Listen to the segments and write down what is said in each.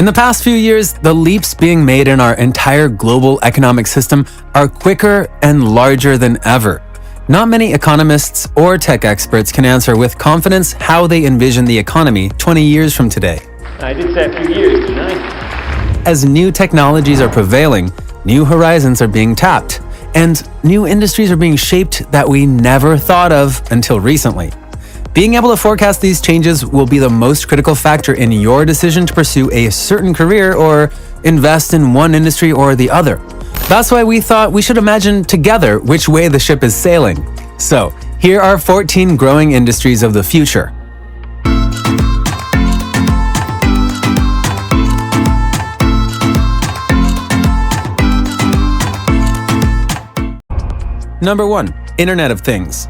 In the past few years, the leaps being made in our entire global economic system are quicker and larger than ever. Not many economists or tech experts can answer with confidence how they envision the economy 20 years from today. I did say a few years, didn't I? As new technologies are prevailing, new horizons are being tapped, and new industries are being shaped that we never thought of until recently. Being able to forecast these changes will be the most critical factor in your decision to pursue a certain career or invest in one industry or the other. That's why we thought we should imagine together which way the ship is sailing. So, here are 14 growing industries of the future. Number 1. Internet of Things.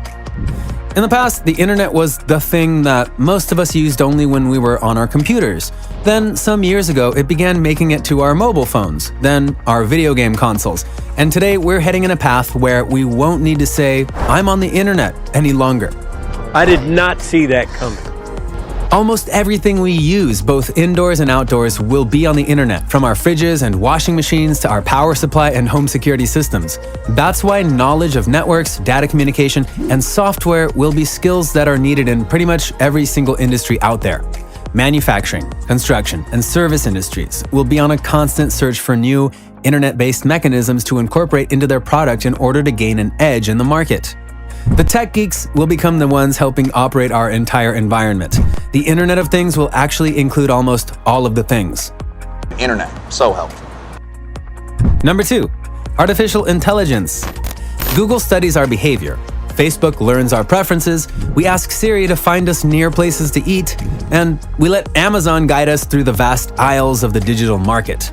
In the past, the internet was the thing that most of us used only when we were on our computers. Then, some years ago, it began making it to our mobile phones, then our video game consoles. And today, we're heading in a path where we won't need to say, "I'm on the internet," any longer. I did not see that coming. Almost everything we use, both indoors and outdoors, will be on the internet, from our fridges and washing machines to our power supply and home security systems. That's why knowledge of networks, data communication, and software will be skills that are needed in pretty much every single industry out there. Manufacturing, construction, and service industries will be on a constant search for new, internet-based mechanisms to incorporate into their product in order to gain an edge in the market. The tech geeks will become the ones helping operate our entire environment. The Internet of Things will actually include almost all of the things. Internet, so helpful. Number 2. Artificial intelligence. Google studies our behavior. Facebook learns our preferences. We ask Siri to find us near places to eat. And we let Amazon guide us through the vast aisles of the digital market.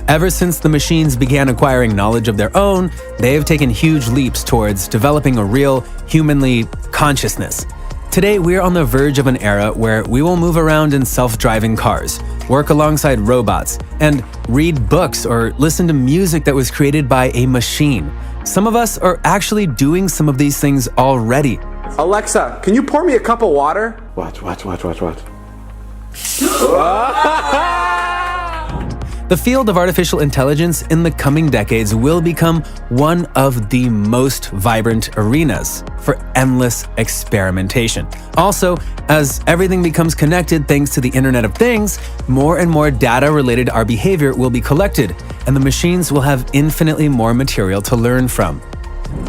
Ever since the machines began acquiring knowledge of their own, they have taken huge leaps towards developing a real, humanly consciousness. Today, we're on the verge of an era where we will move around in self-driving cars, work alongside robots, and read books or listen to music that was created by a machine. Some of us are actually doing some of these things already. Alexa, can you pour me a cup of water? Watch. The field of artificial intelligence in the coming decades will become one of the most vibrant arenas for endless experimentation. Also, as everything becomes connected thanks to the Internet of Things, more and more data related to our behavior will be collected, and the machines will have infinitely more material to learn from.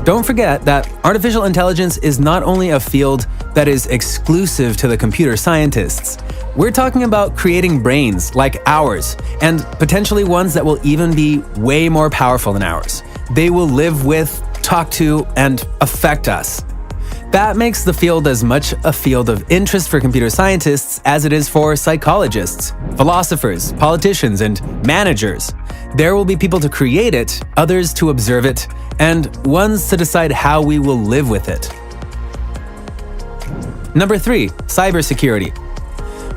Don't forget that artificial intelligence is not only a field that is exclusive to the computer scientists. We're talking about creating brains like ours, and potentially ones that will even be way more powerful than ours. They will live with, talk to, and affect us. That makes the field as much a field of interest for computer scientists as it is for psychologists, philosophers, politicians, and managers. There will be people to create it, others to observe it, and ones to decide how we will live with it. Number 3. Cybersecurity.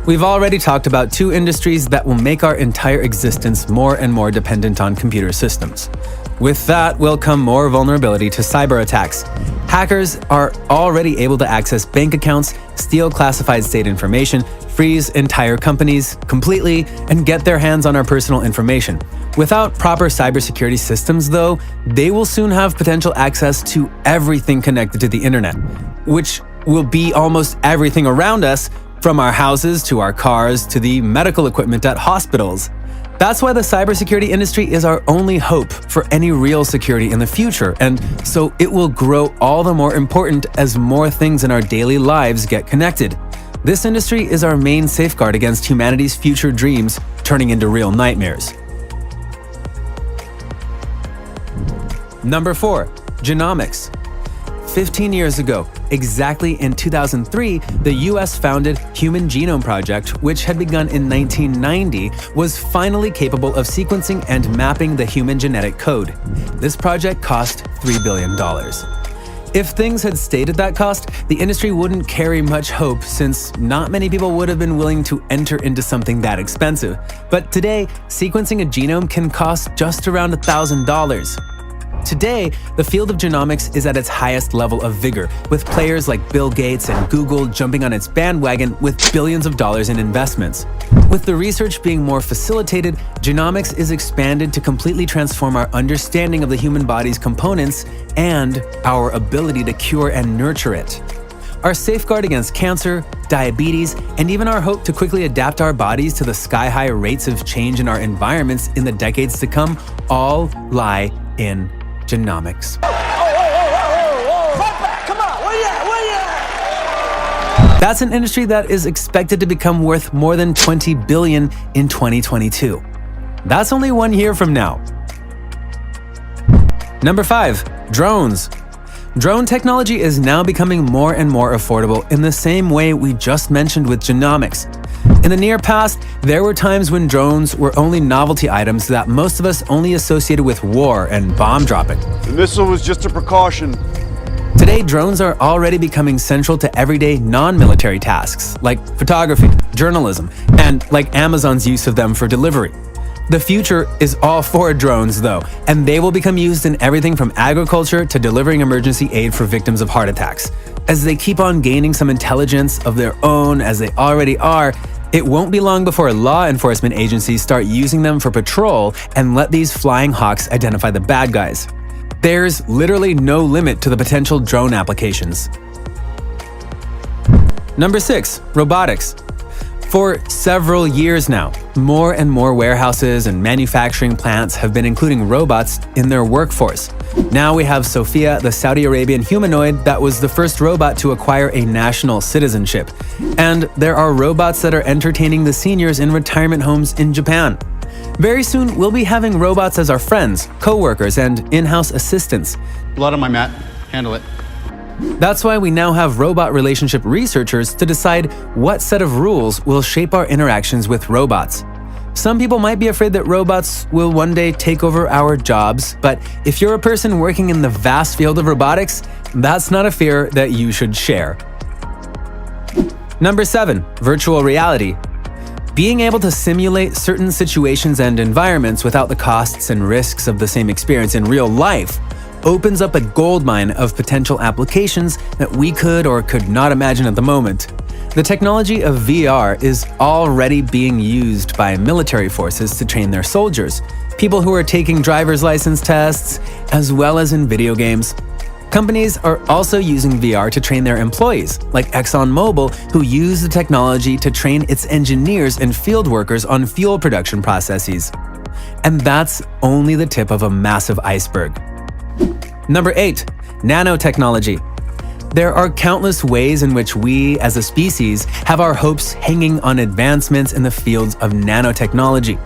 We've already talked about two industries that will make our entire existence more and more dependent on computer systems. With that will come more vulnerability to cyber attacks. Hackers are already able to access bank accounts, steal classified state information, freeze entire companies completely, and get their hands on our personal information. Without proper cybersecurity systems, though, they will soon have potential access to everything connected to the internet, which will be almost everything around us, from our houses to our cars to the medical equipment at hospitals. That's why the cybersecurity industry is our only hope for any real security in the future, and so it will grow all the more important as more things in our daily lives get connected. This industry is our main safeguard against humanity's future dreams turning into real nightmares. Number 4. Genomics. 15 years ago, exactly in 2003, the US founded Human Genome Project, which had begun in 1990, was finally capable of sequencing and mapping the human genetic code. This project cost $3 billion. If things had stayed at that cost, the industry wouldn't carry much hope, since not many people would have been willing to enter into something that expensive. But today, sequencing a genome can cost just around $1,000. Today, the field of genomics is at its highest level of vigor, with players like Bill Gates and Google jumping on its bandwagon with billions of dollars in investments. With the research being more facilitated, genomics is expanded to completely transform our understanding of the human body's components and our ability to cure and nurture it. Our safeguard against cancer, diabetes, and even our hope to quickly adapt our bodies to the sky-high rates of change in our environments in the decades to come all lie in genomics. That's an industry that is expected to become worth more than $20 billion in 2022. That's only 1 year from now. Number 5, drones. Drone technology is now becoming more and more affordable in the same way we just mentioned with genomics. In the near past, there were times when drones were only novelty items that most of us only associated with war and bomb dropping. The missile was just a precaution. Today, drones are already becoming central to everyday non-military tasks like photography, journalism, and like Amazon's use of them for delivery. The future is all for drones, though, and they will become used in everything from agriculture to delivering emergency aid for victims of heart attacks. As they keep on gaining some intelligence of their own, as they already are, it won't be long before law enforcement agencies start using them for patrol and let these flying hawks identify the bad guys. There's literally no limit to the potential drone applications. Number 6, robotics. For several years now, more and more warehouses and manufacturing plants have been including robots in their workforce. Now we have Sophia, the Saudi Arabian humanoid that was the first robot to acquire a national citizenship. And there are robots that are entertaining the seniors in retirement homes in Japan. Very soon, we'll be having robots as our friends, co-workers, and in-house assistants. Blood on my mat. Handle it. That's why we now have robot relationship researchers to decide what set of rules will shape our interactions with robots. Some people might be afraid that robots will one day take over our jobs, but if you're a person working in the vast field of robotics, that's not a fear that you should share. Number 7, virtual reality. Being able to simulate certain situations and environments without the costs and risks of the same experience in real life opens up a goldmine of potential applications that we could or could not imagine at the moment. The technology of VR is already being used by military forces to train their soldiers, people who are taking driver's license tests, as well as in video games. Companies are also using VR to train their employees, like ExxonMobil, who use the technology to train its engineers and field workers on fuel production processes. And that's only the tip of a massive iceberg. Number 8, nanotechnology. There are countless ways in which we, as a species, have our hopes hanging on advancements in the fields of nanotechnology.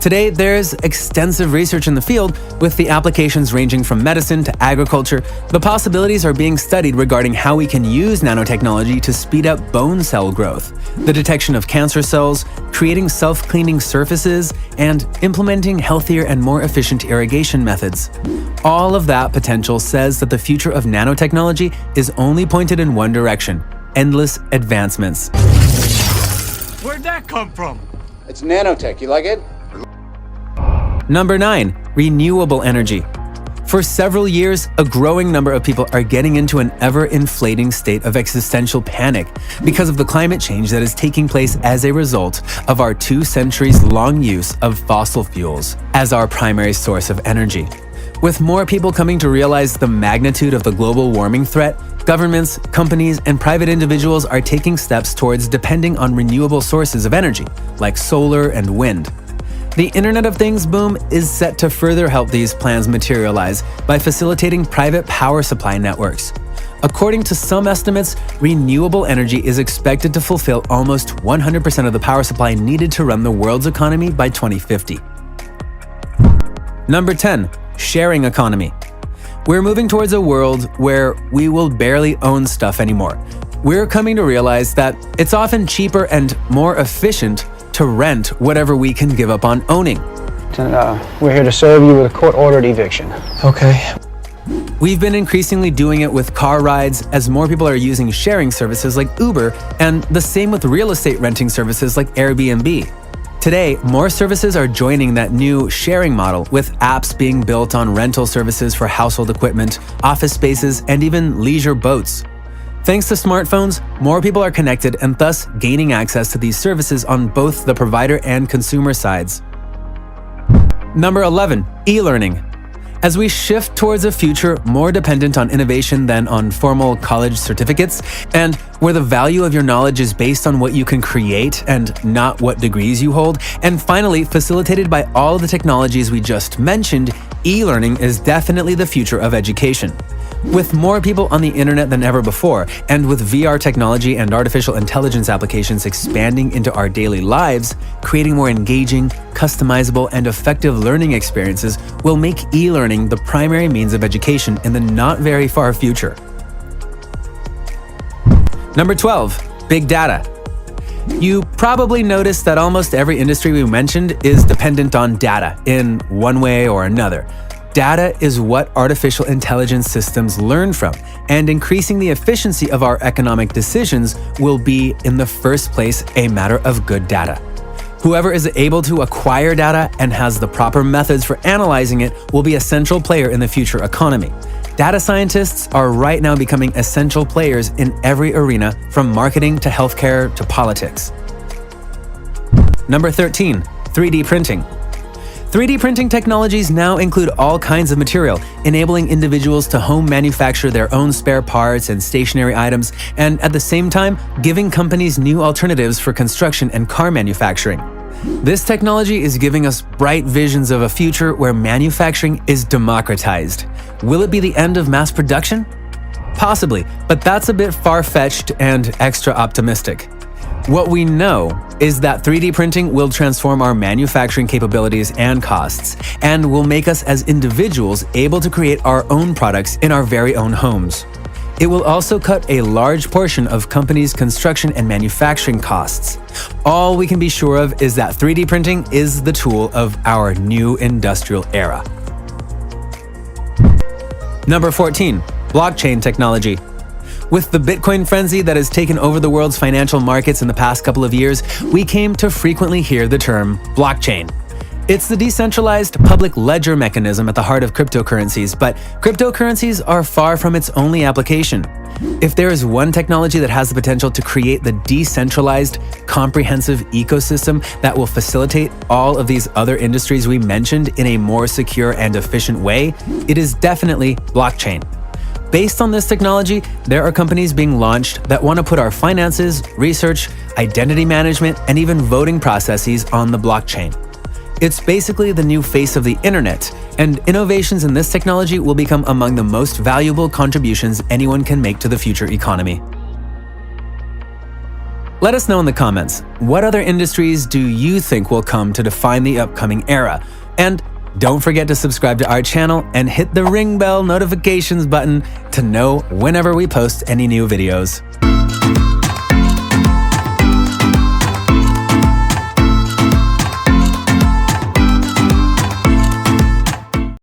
Today, there's extensive research in the field, with the applications ranging from medicine to agriculture. The possibilities are being studied regarding how we can use nanotechnology to speed up bone cell growth, the detection of cancer cells, creating self-cleaning surfaces, and implementing healthier and more efficient irrigation methods. All of that potential says that the future of nanotechnology is only pointed in one direction: endless advancements. Where'd that come from? It's nanotech. You like it? Number 9, renewable energy. For several years, a growing number of people are getting into an ever-inflating state of existential panic because of the climate change that is taking place as a result of our 2 centuries-long use of fossil fuels as our primary source of energy. With more people coming to realize the magnitude of the global warming threat, governments, companies, and private individuals are taking steps towards depending on renewable sources of energy, like solar and wind. The Internet of Things boom is set to further help these plans materialize by facilitating private power supply networks. According to some estimates, renewable energy is expected to fulfill almost 100% of the power supply needed to run the world's economy by 2050. Number 10, sharing economy. We're moving towards a world where we will barely own stuff anymore. We're coming to realize that it's often cheaper and more efficient to rent whatever we can give up on owning. We're here to serve you with a court-ordered eviction. Okay. We've been increasingly doing it with car rides as more people are using sharing services like Uber, and the same with real estate renting services like Airbnb. Today, more services are joining that new sharing model, with apps being built on rental services for household equipment, office spaces, and even leisure boats. Thanks to smartphones, more people are connected and thus gaining access to these services on both the provider and consumer sides. Number 11, e-learning. As we shift towards a future more dependent on innovation than on formal college certificates, and where the value of your knowledge is based on what you can create and not what degrees you hold, and finally facilitated by all the technologies we just mentioned, e-learning is definitely the future of education. With more people on the internet than ever before, and with VR technology and artificial intelligence applications expanding into our daily lives, creating more engaging, customizable, and effective learning experiences will make e-learning the primary means of education in the not very far future. Number 12, big data. You probably noticed that almost every industry we mentioned is dependent on data in one way or another. Data is what artificial intelligence systems learn from, and increasing the efficiency of our economic decisions will be, in the first place, a matter of good data. Whoever is able to acquire data and has the proper methods for analyzing it will be a central player in the future economy. Data scientists are right now becoming essential players in every arena, from marketing to healthcare to politics. Number 13, 3D printing. 3D printing technologies now include all kinds of material, enabling individuals to home manufacture their own spare parts and stationary items, and at the same time, giving companies new alternatives for construction and car manufacturing. This technology is giving us bright visions of a future where manufacturing is democratized. Will it be the end of mass production? Possibly, but that's a bit far-fetched and extra optimistic. What we know is that 3D printing will transform our manufacturing capabilities and costs, and will make us as individuals able to create our own products in our very own homes. It will also cut a large portion of companies' construction and manufacturing costs. All we can be sure of is that 3D printing is the tool of our new industrial era. Number 14, blockchain technology. With the Bitcoin frenzy that has taken over the world's financial markets in the past couple of years, we came to frequently hear the term blockchain. It's the decentralized public ledger mechanism at the heart of cryptocurrencies, but cryptocurrencies are far from its only application. If there is one technology that has the potential to create the decentralized, comprehensive ecosystem that will facilitate all of these other industries we mentioned in a more secure and efficient way, it is definitely blockchain. Based on this technology, there are companies being launched that want to put our finances, research, identity management, and even voting processes on the blockchain. It's basically the new face of the internet, and innovations in this technology will become among the most valuable contributions anyone can make to the future economy. Let us know in the comments, what other industries do you think will come to define the upcoming era? And don't forget to subscribe to our channel and hit the ring bell notifications button to know whenever we post any new videos.